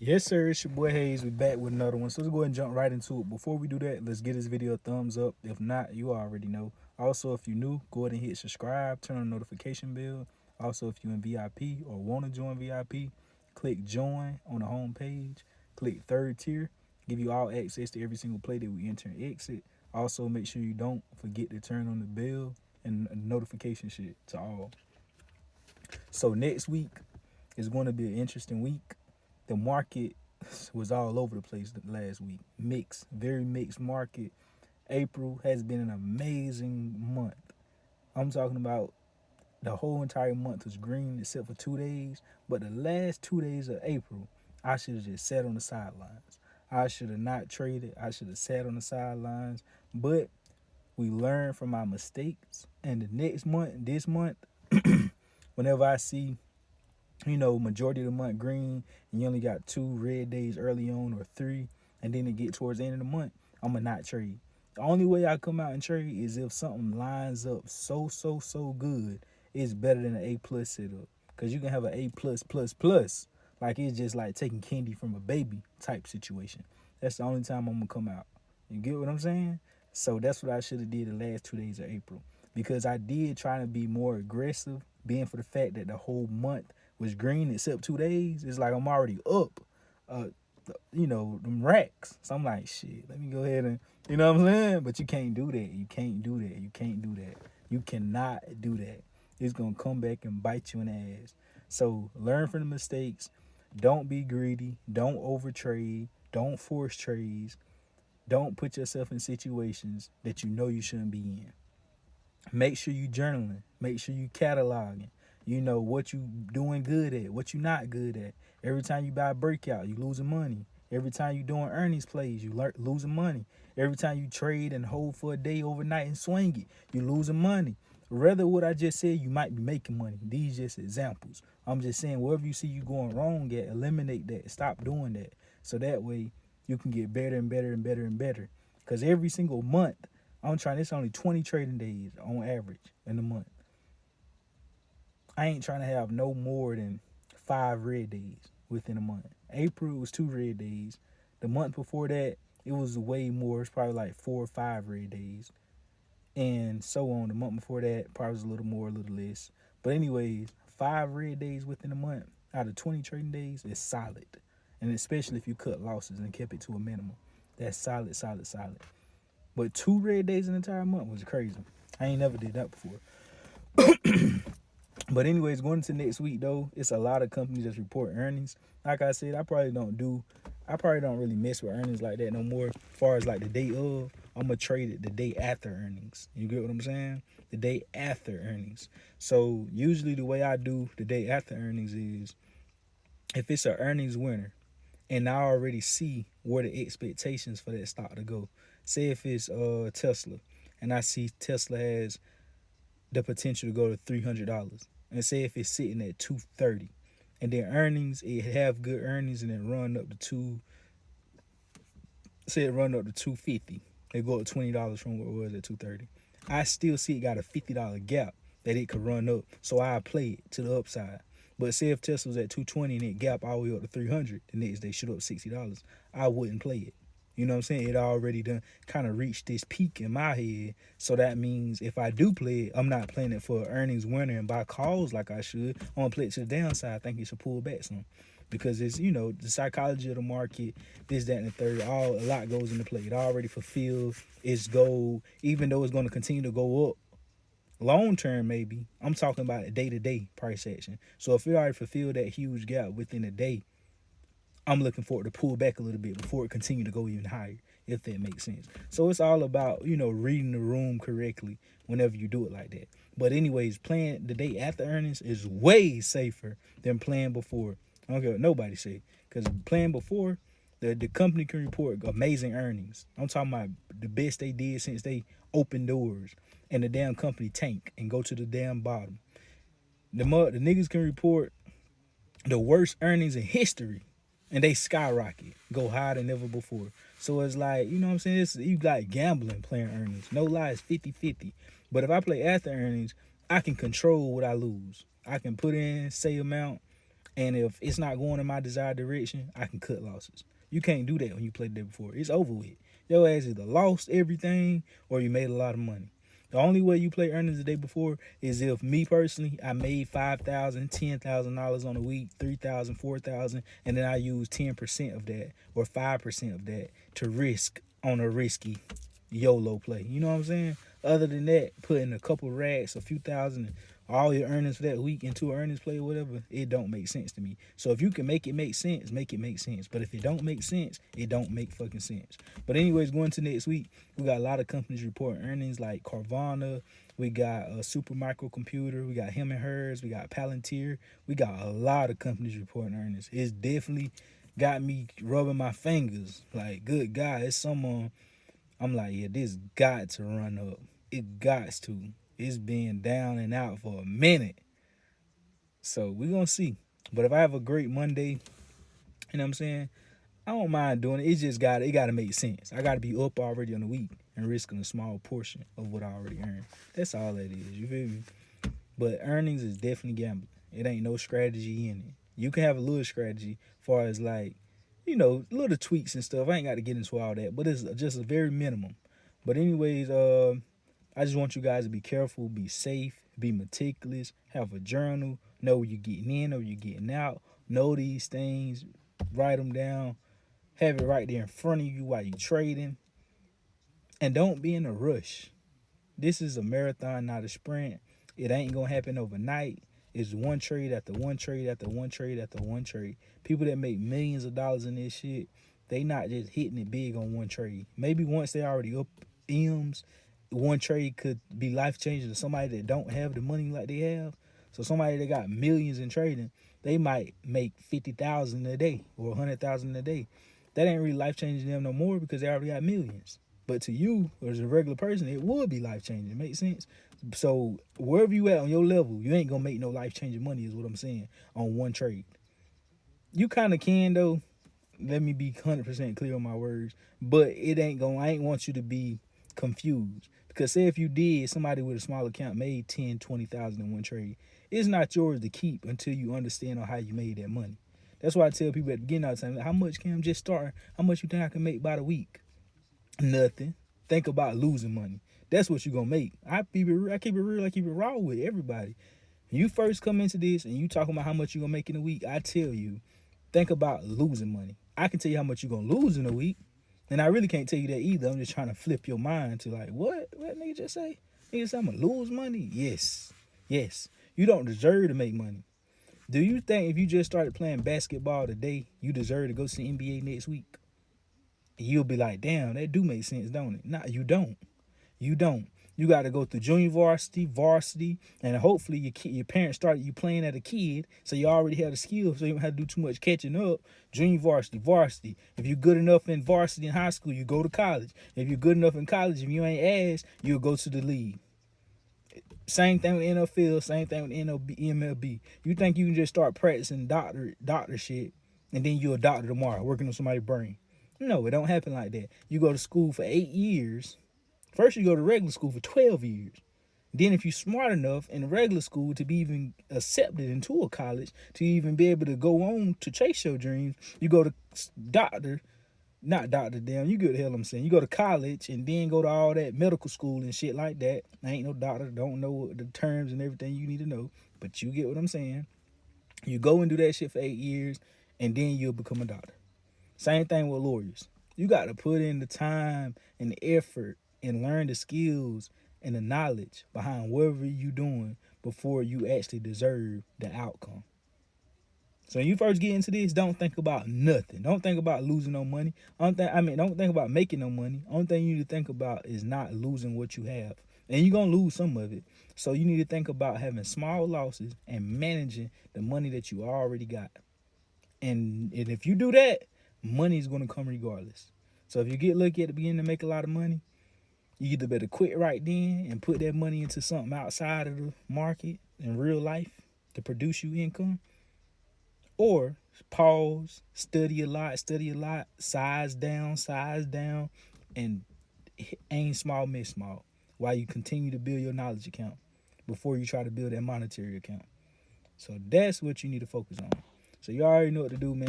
Yes, sir. It's your boy Hayes. We back with another one. So let's go ahead and jump right into it. Before we do that, let's give this video a thumbs up. If not, you already know. Also, if you're new, go ahead and hit subscribe, turn on the notification bell. Also, if you're in VIP or want to join VIP, click join on the home page. Click third tier. Give you all access to every single play that we enter and exit. Also, make sure you don't forget to turn on the bell and notification shit to all. So next week is going to be an interesting week. The market was all over the place last week. Mixed, very mixed market. April has been an amazing month. I'm talking about the whole entire month was green except for 2 days. But the last 2 days of April, I should have just sat on the sidelines. I should have not traded. I should have sat on the sidelines. But we learn from our mistakes. And the next month, this month, whenever I see majority of the month green, and you only got 2 red days early on or 3, and then it get towards the end of the month, I'm gonna not trade. The only way I come out and trade is if something lines up so good, it's better than an A plus setup. Cause you can have an A plus plus plus, like it's just like taking candy from a baby type situation. That's the only time I'm gonna come out. You get what I'm saying? So that's what I should have did the last 2 days of April, because I did try to be more aggressive, being for the fact that the whole month was green except 2 days. It's like I'm already up, uh, them racks. So I'm like, shit, let me go ahead and, you know what I'm saying? But you can't do that. You can't do that. You can't do that. You cannot do that. It's going to come back and bite you in the ass. So learn from the mistakes. Don't be greedy. Don't overtrade. Don't force trades. Don't put yourself in situations that you know you shouldn't be in. Make sure you journaling. Make sure you cataloging. You know what you doing good at, what you not good at. Every time you buy a breakout, you losing money. Every time you doing earnings plays, you losing money. Every time you trade and hold for a day overnight and swing it, you losing money. Rather what I just said, you might be making money. These just examples. I'm just saying, wherever you see you going wrong at, eliminate that. Stop doing that. So that way you can get better and better and better and better. Because every single month, it's only 20 trading days on average in a month. I ain't trying to have no more than 5 red days within a month. April was 2 red days. The month before that, it was way more. It's probably like 4 or 5 red days. And so on. The month before that, probably was a little more, a little less. But anyways, 5 red days within a month out of 20 trading days is solid. And especially if you cut losses and kept it to a minimum. That's solid, solid, solid. But 2 red days in the entire month was crazy. I ain't never did that before. But anyways, going into next week though, it's a lot of companies that report earnings. Like I said, I probably don't really mess with earnings like that no more. As far as like the day of, I'm gonna trade it the day after earnings. You get what I'm saying? The day after earnings. So usually the way I do the day after earnings is, if it's an earnings winner and I already see where the expectations for that stock to go. Say if it's Tesla, and I see Tesla has the potential to go to $300, and say if it's sitting at 230, and then earnings, it have good earnings, and then run up to say it run up to 250, they go up $20 from what it was at 230. I still see it got a $50 gap that it could run up, so I play it to the upside. But say if Tesla's at 220 and it gap all the way up to 300, the next day shoot up $60, I wouldn't play it. You know what I'm saying? It already done kind of reached this peak in my head. So that means if I do play it, I'm not playing it for earnings winner and buy calls like I should. I'm going to play it to the downside. I think it should pull back some. Because it's, the psychology of the market, this, that, and the third, a lot goes into play. It already fulfilled its goal, even though it's going to continue to go up. Long term, maybe. I'm talking about a day-to-day price action. So if it already fulfilled that huge gap within a day, I'm looking for it to pull back a little bit before it continue to go even higher, if that makes sense. So it's all about, reading the room correctly whenever you do it like that. But anyways, playing the day after earnings is way safer than playing before. I don't care what nobody say. Because playing before, the company can report amazing earnings. I'm talking about the best they did since they opened doors. And the damn company tank and go to the damn bottom. The niggas can report the worst earnings in history, and they skyrocket, go higher than ever before. So it's like, you know what I'm saying? You got gambling playing earnings. No lie, it's 50-50. But if I play after earnings, I can control what I lose. I can put in, say amount, And if it's not going in my desired direction, I can cut losses. You can't do that when you played the day before. It's over with. Your ass either lost everything or you made a lot of money. The only way you play earnings the day before is if me personally, I made $5,000, $10,000 on a week, 3,000, 4,000, and then I use 10% of that or 5% of that to risk on a risky YOLO play. You know what I'm saying? Other than that, putting a couple racks, a few thousand, all your earnings for that week into an earnings play or whatever, it don't make sense to me. So if you can make it make sense, make it make sense. But if it don't make sense, it don't make fucking sense. But anyways, going to next week, we got a lot of companies reporting earnings like Carvana, we got a Super Microcomputer, we got Him and Hers, we got Palantir, we got a lot of companies reporting earnings. It's definitely got me rubbing my fingers like, good God, it's someone. I'm like, yeah, this got to run up. It got to. It's been down and out for a minute. So we're gonna see. But if I have a great Monday, you know what I'm saying? I don't mind doing it. It gotta make sense. I gotta be up already on the week and risking a small portion of what I already earned. That's all that is. You feel me? But earnings is definitely gambling. It ain't no strategy in it. You can have a little strategy as far as like, little tweaks and stuff. I ain't got to get into all that, but it's just a very minimum. But anyways, I just want you guys to be careful, be safe, be meticulous, have a journal, know where you're getting in, know where you're getting out, know these things, write them down, have it right there in front of you while you're trading, and don't be in a rush. This is a marathon, not a sprint. It ain't gonna happen overnight. It's one trade after one trade after one trade after one trade. People that make millions of dollars in this shit, they not just hitting it big on one trade. Maybe once they already up M's, one trade could be life changing to somebody that don't have the money like they have. So somebody that got millions in trading, they might make 50,000 a day or 100,000 a day. That ain't really life changing them no more because they already got millions. But to you, as a regular person, it would be life changing. Make sense? So wherever you at on your level, you ain't gonna make no life changing money, is what I'm saying, on one trade. You kind of can though. Let me be 100% clear on my words, but it ain't gonna. I ain't want you to be confused because say if you did, somebody with a small account made 10, 20,000 in one trade, it's not yours to keep until you understand on how you made that money. That's why I tell people at the beginning all the time, how much can I just start? How much you think I can make by the week? Nothing. Think about losing money. That's what you gonna make. I keep it real. I keep it real. I keep it raw with everybody. When you first come into this and you talking about how much you gonna make in a week, I tell you, think about losing money. I can tell you how much you gonna lose in a week, and I really can't tell you that either. I'm just trying to flip your mind to like, what? What nigga just say? Nigga say I'm gonna lose money? Yes, yes. You don't deserve to make money. Do you think if you just started playing basketball today, you deserve to go to the NBA next week? You'll be like, damn, that do make sense, don't it? Nah, you don't. You don't. You got to go through junior varsity, varsity, and hopefully your parents started you playing as a kid, so you already have the skills, so you don't have to do too much catching up. Junior varsity, varsity. If you're good enough in varsity in high school, you go to college. If you're good enough in college, if you ain't ass, you'll go to the league. Same thing with NFL, same thing with MLB. You think you can just start practicing doctor shit, and then you're a doctor tomorrow, working on somebody's brain. No, it don't happen like that. You go to school for 8 years. First, you go to regular school for 12 years. Then, if you're smart enough in regular school to be even accepted into a college, to even be able to go on to chase your dreams, you go to doctor, not doctor, damn, you get the hell I'm saying. You go to college and then go to all that medical school and shit like that. I ain't no doctor, don't know the terms and everything you need to know, but you get what I'm saying. You go and do that shit for 8 years, and then you'll become a doctor. Same thing with lawyers. You got to put in the time and the effort and learn the skills and the knowledge behind whatever you doing before you actually deserve the outcome. So when you first get into this, don't think about nothing. Don't think about losing no money. Don't think about making no money. Only thing you need to think about is not losing what you have. And you're going to lose some of it. So you need to think about having small losses and managing the money that you already got. And if you do that, money is going to come regardless. So if you get lucky at the beginning to make a lot of money, you either better quit right then and put that money into something outside of the market in real life to produce you income, or pause, study a lot, size down, and aim small, miss small, while you continue to build your knowledge account before you try to build that monetary account. So that's what you need to focus on. So you already know what to do, man.